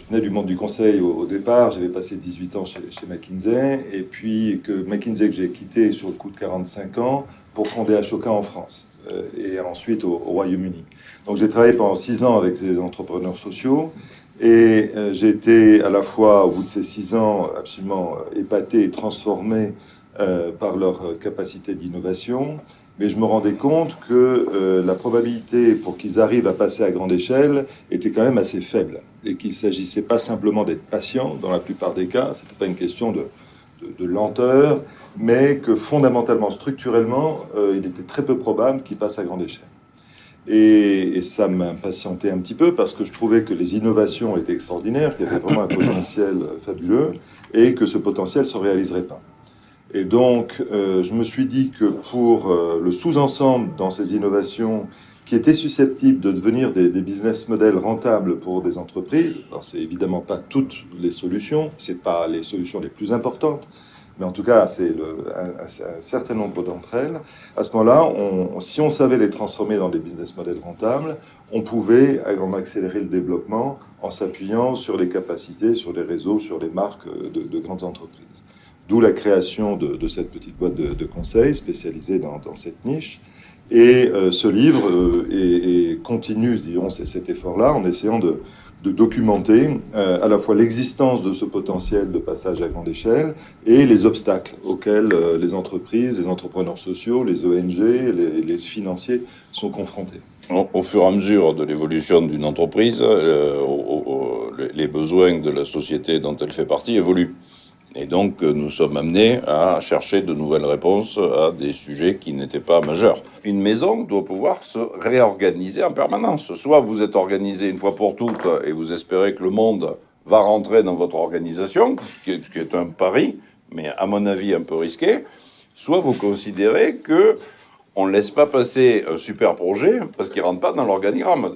venais du monde du conseil au départ. J'avais passé 18 ans chez McKinsey, et puis que McKinsey que j'ai quitté sur le coup de 45 ans pour fonder Ashoka en France, et ensuite au Royaume-Uni. Donc j'ai travaillé pendant 6 ans avec ces entrepreneurs sociaux, et j'ai été à la fois, au bout de ces 6 ans, absolument épaté et transformé par leur capacité d'innovation. Mais je me rendais compte que la probabilité pour qu'ils arrivent à passer à grande échelle était quand même assez faible, et qu'il ne s'agissait pas simplement d'être patient dans la plupart des cas, c'était pas une question de lenteur, mais que fondamentalement, structurellement, il était très peu probable qu'ils passent à grande échelle. Et ça m'impatientait un petit peu parce que je trouvais que les innovations étaient extraordinaires, qu'il y avait vraiment un potentiel fabuleux, et que ce potentiel ne se réaliserait pas. Et donc, je me suis dit que pour le sous-ensemble dans ces innovations qui étaient susceptibles de devenir des business models rentables pour des entreprises, alors c'est évidemment pas toutes les solutions, c'est pas les solutions les plus importantes, mais en tout cas, c'est un certain nombre d'entre elles. À ce moment-là, si on savait les transformer dans des business models rentables, on pouvait en accélérer le développement en s'appuyant sur les capacités, sur les réseaux, sur les marques de grandes entreprises. D'où la création de cette petite boîte de conseil spécialisée dans cette niche. Et ce livre continue, disons, cet effort-là en essayant de documenter à la fois l'existence de ce potentiel de passage à grande échelle et les obstacles auxquels les entreprises, les entrepreneurs sociaux, les ONG, les financiers sont confrontés. Au fur et à mesure de l'évolution d'une entreprise, les besoins de la société dont elle fait partie évoluent. Et donc, nous sommes amenés à chercher de nouvelles réponses à des sujets qui n'étaient pas majeurs. Une maison doit pouvoir se réorganiser en permanence. Soit vous êtes organisé une fois pour toutes et vous espérez que le monde va rentrer dans votre organisation, ce qui est un pari, mais à mon avis un peu risqué. Soit vous considérez que on ne laisse pas passer un super projet parce qu'il ne rentre pas dans l'organigramme.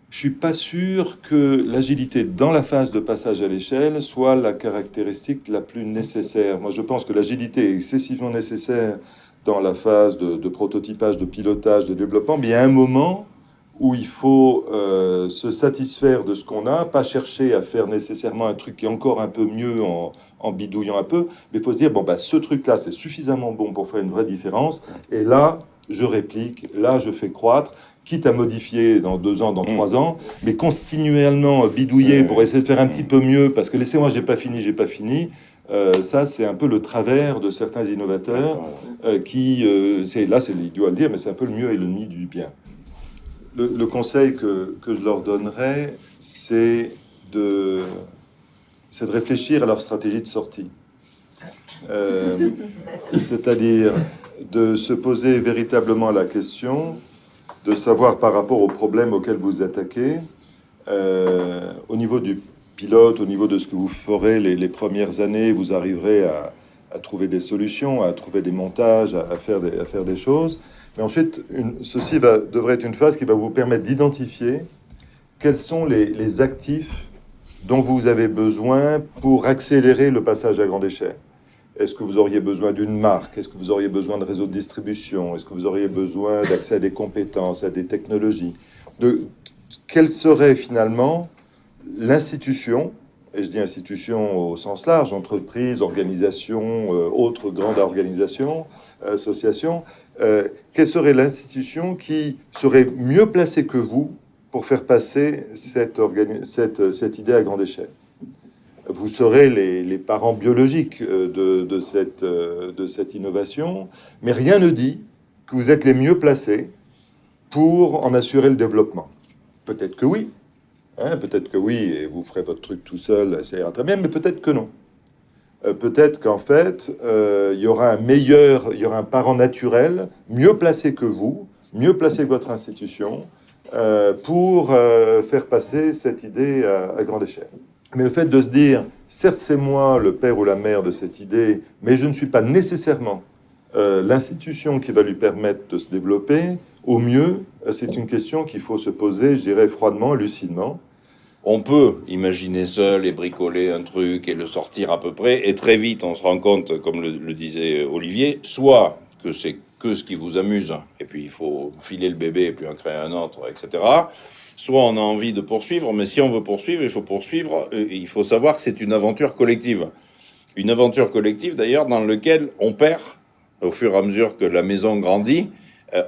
Je suis pas sûr que l'agilité dans la phase de passage à l'échelle soit la caractéristique la plus nécessaire. Moi, je pense que l'agilité est excessivement nécessaire dans la phase de prototypage, de pilotage, de développement, mais il y a un moment où il faut se satisfaire de ce qu'on a, pas chercher à faire nécessairement un truc qui est encore un peu mieux en bidouillant un peu, mais il faut se dire, bon, bah, ce truc-là, c'est suffisamment bon pour faire une vraie différence, et là, je réplique, là, je fais croître, quitte à modifier dans 2 ans, dans 3 ans, mais continuellement bidouiller pour essayer de faire un petit peu mieux, parce que laissez-moi, j'ai pas fini. Ça, c'est un peu le travers de certains innovateurs c'est l'idiot à le dire, mais c'est un peu le mieux et l'ennemi du bien. Le conseil que je leur donnerais, c'est de réfléchir à leur stratégie de sortie. C'est-à-dire de se poser véritablement la question de savoir par rapport aux problèmes auxquels vous attaquez, au niveau du pilote, au niveau de ce que vous ferez les premières années, vous arriverez à trouver des solutions, à trouver des montages, à faire des choses. Mais ensuite, ceci devrait être une phase qui va vous permettre d'identifier quels sont les actifs dont vous avez besoin pour accélérer le passage à grande échelle. Est-ce que vous auriez besoin d'une marque? Est-ce que vous auriez besoin de réseaux de distribution? Est-ce que vous auriez besoin d'accès à des compétences, à des technologies? Quelle serait finalement l'institution, et je dis institution au sens large, entreprise, organisation, autres grandes organisations, associations, quelle serait l'institution qui serait mieux placée que vous pour faire passer cette idée à grande échelle? Vous serez les parents biologiques de cette innovation, mais rien ne dit que vous êtes les mieux placés pour en assurer le développement. Peut-être que oui, peut-être que oui, et vous ferez votre truc tout seul, ça ira très bien, mais peut-être que non. Peut-être qu'en fait, il y aura un parent naturel mieux placé que vous, mieux placé que votre institution, pour faire passer cette idée à grande échelle. Mais le fait de se dire, certes c'est moi le père ou la mère de cette idée, mais je ne suis pas nécessairement l'institution qui va lui permettre de se développer, au mieux, c'est une question qu'il faut se poser, je dirais, froidement, lucidement. On peut imaginer seul et bricoler un truc et le sortir à peu près, et très vite on se rend compte, comme le disait Olivier, soit que c'est que ce qui vous amuse, et puis il faut filer le bébé et puis en créer un autre, etc. Soit on a envie de poursuivre, mais si on veut poursuivre, il faut poursuivre, il faut savoir que c'est une aventure collective. Une aventure collective, d'ailleurs, dans laquelle on perd, au fur et à mesure que la maison grandit,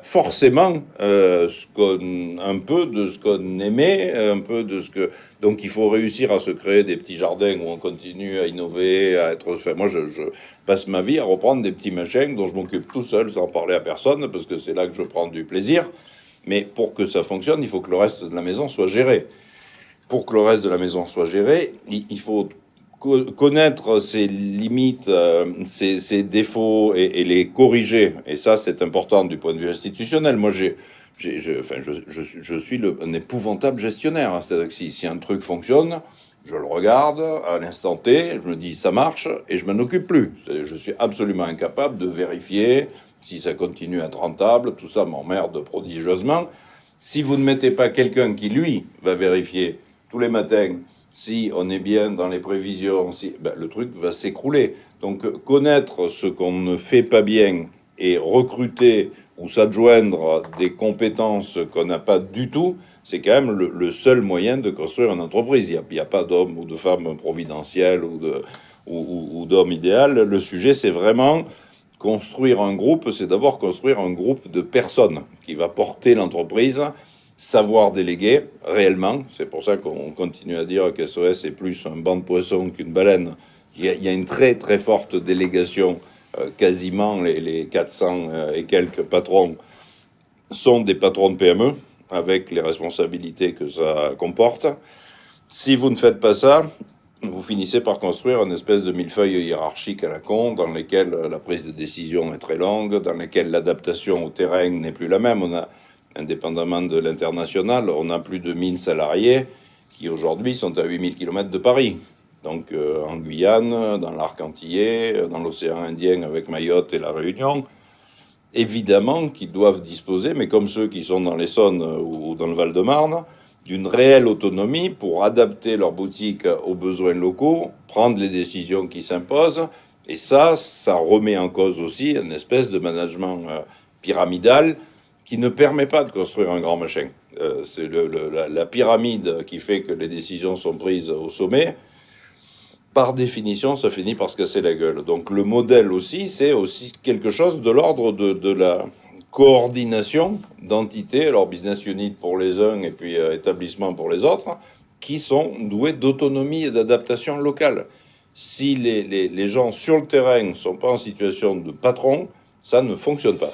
forcément un peu de ce qu'on aimait, un peu de ce que... Donc il faut réussir à se créer des petits jardins où on continue à innover, à être... Enfin, moi, je passe ma vie à reprendre des petits machins dont je m'occupe tout seul, sans parler à personne, parce que c'est là que je prends du plaisir. Mais pour que ça fonctionne, il faut que le reste de la maison soit géré. Pour que le reste de la maison soit géré, il faut connaître ses limites, ses défauts et les corriger. Et ça, c'est important du point de vue institutionnel. Moi, je suis un épouvantable gestionnaire. Hein. C'est-à-dire que si un truc fonctionne, je le regarde à l'instant T, je me dis ça marche et je m'en occupe plus. Je suis absolument incapable de vérifier si ça continue à être rentable. Tout ça m'emmerde prodigieusement. Si vous ne mettez pas quelqu'un qui, lui, va vérifier tous les matins si on est bien dans les prévisions, le truc va s'écrouler. Donc connaître ce qu'on ne fait pas bien et recruter ou s'adjoindre des compétences qu'on n'a pas du tout, c'est quand même le seul moyen de construire une entreprise. Il n'y a pas d'homme ou de femme providentielle ou d'homme idéal. Le sujet, c'est vraiment construire un groupe, c'est d'abord construire un groupe de personnes qui va porter l'entreprise, savoir déléguer réellement. C'est pour ça qu'on continue à dire que SOS est plus un banc de poissons qu'une baleine. Il y a une très très forte délégation. Quasiment les 400 et quelques patrons sont des patrons de PME, avec les responsabilités que ça comporte. Si vous ne faites pas ça, vous finissez par construire une espèce de millefeuille hiérarchique à la con, dans lesquels la prise de décision est très longue, dans lesquels l'adaptation au terrain n'est plus la même. On a, indépendamment de l'international, on a plus de 1000 salariés qui aujourd'hui sont à 8000 km de Paris. Donc en Guyane, dans l'arc antillais, dans l'océan Indien avec Mayotte et la Réunion. Évidemment qu'ils doivent disposer, mais comme ceux qui sont dans l'Essonne ou dans le Val-de-Marne, d'une réelle autonomie pour adapter leur boutique aux besoins locaux, prendre les décisions qui s'imposent. Et ça remet en cause aussi une espèce de management pyramidal qui ne permet pas de construire un grand machin. C'est la pyramide qui fait que les décisions sont prises au sommet. Par définition, ça finit par se casser la gueule. Donc le modèle aussi, c'est aussi quelque chose de l'ordre de la coordination d'entités, alors business unit pour les uns et puis établissement pour les autres, qui sont doués d'autonomie et d'adaptation locale. Si les gens sur le terrain ne sont pas en situation de patron, ça ne fonctionne pas.